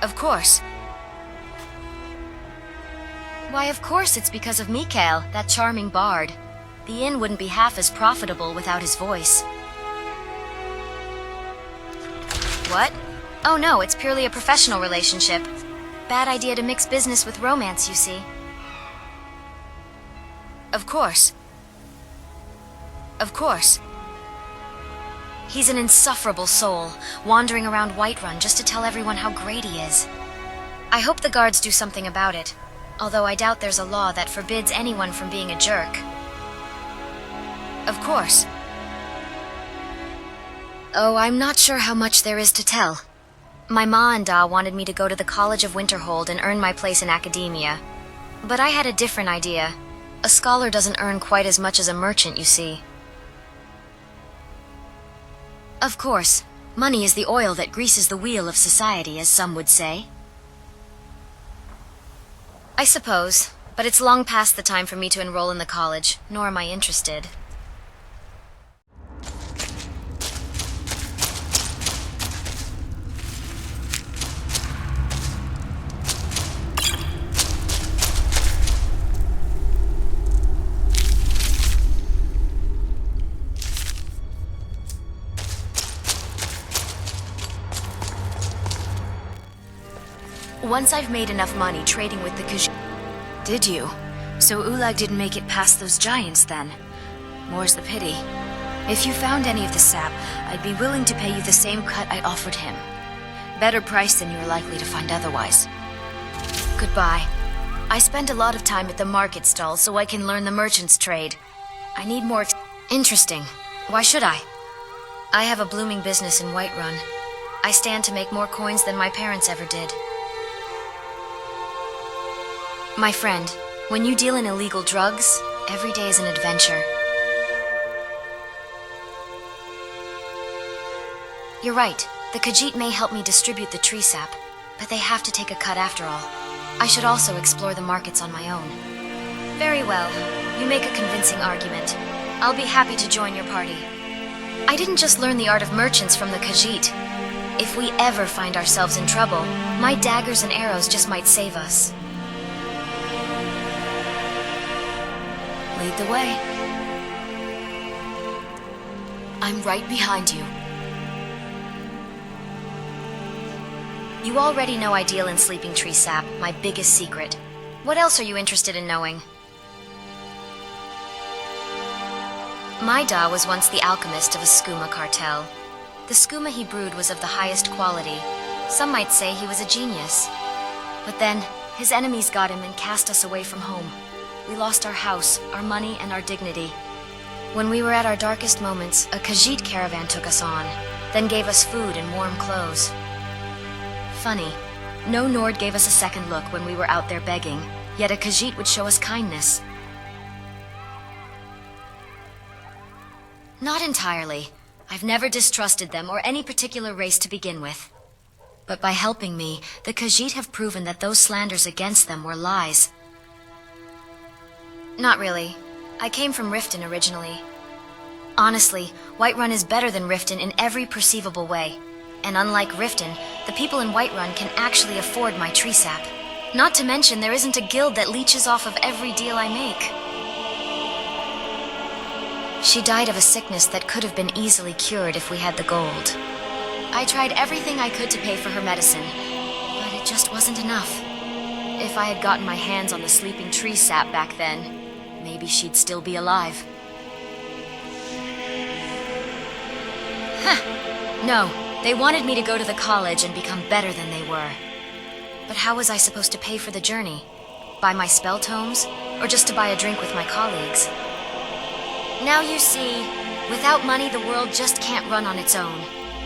Of course. Why, of course it's because of Mikael, that charming bard. The inn wouldn't be half as profitable without his voice. What? Oh no, it's purely a professional relationship. Bad idea to mix business with romance, you see. Of course. Of course. He's an insufferable soul, wandering around Whiterun just to tell everyone how great he is. I hope the guards do something about it, although I doubt there's a law that forbids anyone from being a jerk. Of course. Oh, I'm not sure how much there is to tell. My ma and Da wanted me to go to the College of Winterhold and earn my place in academia. But I had a different idea. A scholar doesn't earn quite as much as a merchant, you see. Of course, money is the oil that greases the wheel of society, as some would say. I suppose, but it's long past the time for me to enroll in the college, nor am I interested. Once I've made enough money trading with the Khajiit... Did you? So Ulag didn't make it past those giants then? More's the pity. If you found any of the sap, I'd be willing to pay you the same cut I offered him. Better price than you're likely to find otherwise. Goodbye. I spend a lot of time at the market stall so I can learn the merchant's trade. I need more... Interesting. Why should I? I have a blooming business in Whiterun. I stand to make more coins than my parents ever did. My friend, when you deal in illegal drugs, every day is an adventure. You're right. The Khajiit may help me distribute the tree sap, but they have to take a cut after all. I should also explore the markets on my own. Very well. You make a convincing argument. I'll be happy to join your party. I didn't just learn the art of merchants from the Khajiit. If we ever find ourselves in trouble, my daggers and arrows just might save us. Lead the way. I'm right behind you. You already know I deal in sleeping tree sap, my biggest secret. What else are you interested in knowing? My Da was once the alchemist of a skooma cartel. The skooma he brewed was of the highest quality. Some might say he was a genius. But then, his enemies got him and cast us away from home. We lost our house, our money, and our dignity. When we were at our darkest moments, a Khajiit caravan took us on, then gave us food and warm clothes. Funny, no Nord gave us a second look when we were out there begging, yet a Khajiit would show us kindness. Not entirely. I've never distrusted them or any particular race to begin with. But by helping me, the Khajiit have proven that those slanders against them were lies. Not really. I came from Riften originally. Honestly, Whiterun is better than Riften in every perceivable way. And unlike Riften, the people in Whiterun can actually afford my tree sap. Not to mention, there isn't a guild that leeches off of every deal I make. She died of a sickness that could have been easily cured if we had the gold. I tried everything I could to pay for her medicine, but it just wasn't enough. If I had gotten my hands on the sleeping tree sap back then, maybe she'd still be alive. Huh. No, they wanted me to go to the college and become better than they were. But how was I supposed to pay for the journey? Buy my spell tomes? Or just to buy a drink with my colleagues? Now you see, without money the world just can't run on its own.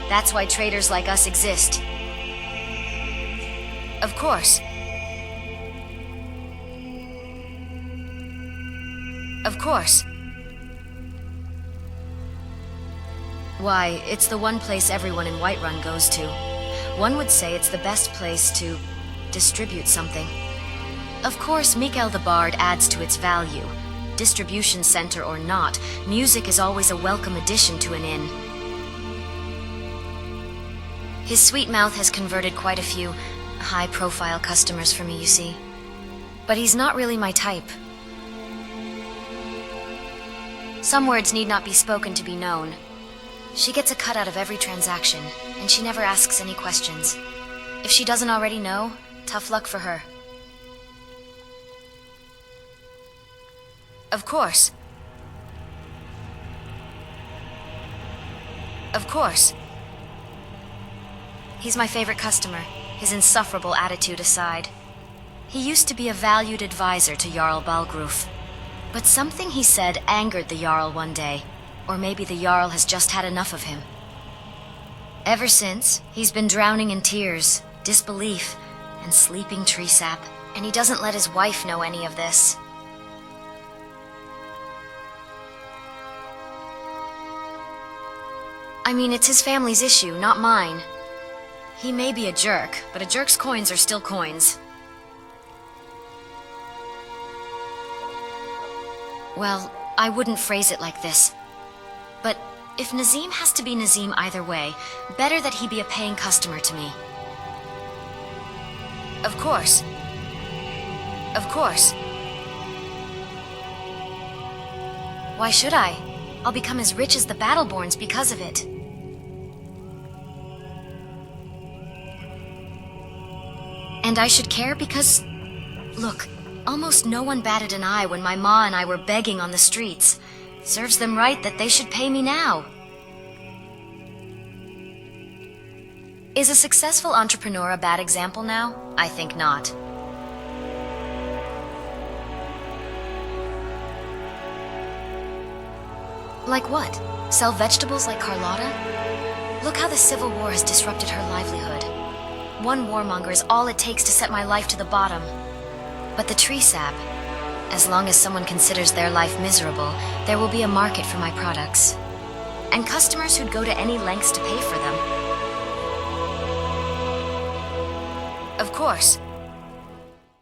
That's why traders like us exist. Of course. Of course. Why, it's the one place everyone in Whiterun goes to. One would say it's the best place to distribute something. Of course, Mikael the Bard adds to its value. Distribution center or not, music is always a welcome addition to an inn. His sweet mouth has converted quite a few, high-profile customers for me, you see. But he's not really my type. Some words need not be spoken to be known. She gets a cut out of every transaction, and she never asks any questions. If she doesn't already know, tough luck for her. Of course. Of course. He's my favorite customer, his insufferable attitude aside. He used to be a valued advisor to Jarl Balgruf. But something he said angered the Jarl one day, or maybe the Jarl has just had enough of him. Ever since, he's been drowning in tears, disbelief, and sleeping tree sap, and he doesn't let his wife know any of this. I mean, it's his family's issue, not mine. He may be a jerk, but a jerk's coins are still coins. Well, I wouldn't phrase it like this. But if Nazim has to be Nazim either way, better that he be a paying customer to me. Of course. Of course. Why should I? I'll become as rich as the Battleborns because of it. And I should care because... Look, almost no one batted an eye when my ma and I were begging on the streets. Serves them right that they should pay me now. Is a successful entrepreneur a bad example now? I think not. Like what? Sell vegetables like Carlotta? Look how the Civil War has disrupted her livelihood. One warmonger is all it takes to set my life to the bottom. But the tree sap, as long as someone considers their life miserable, there will be a market for my products. And customers who'd go to any lengths to pay for them. Of course.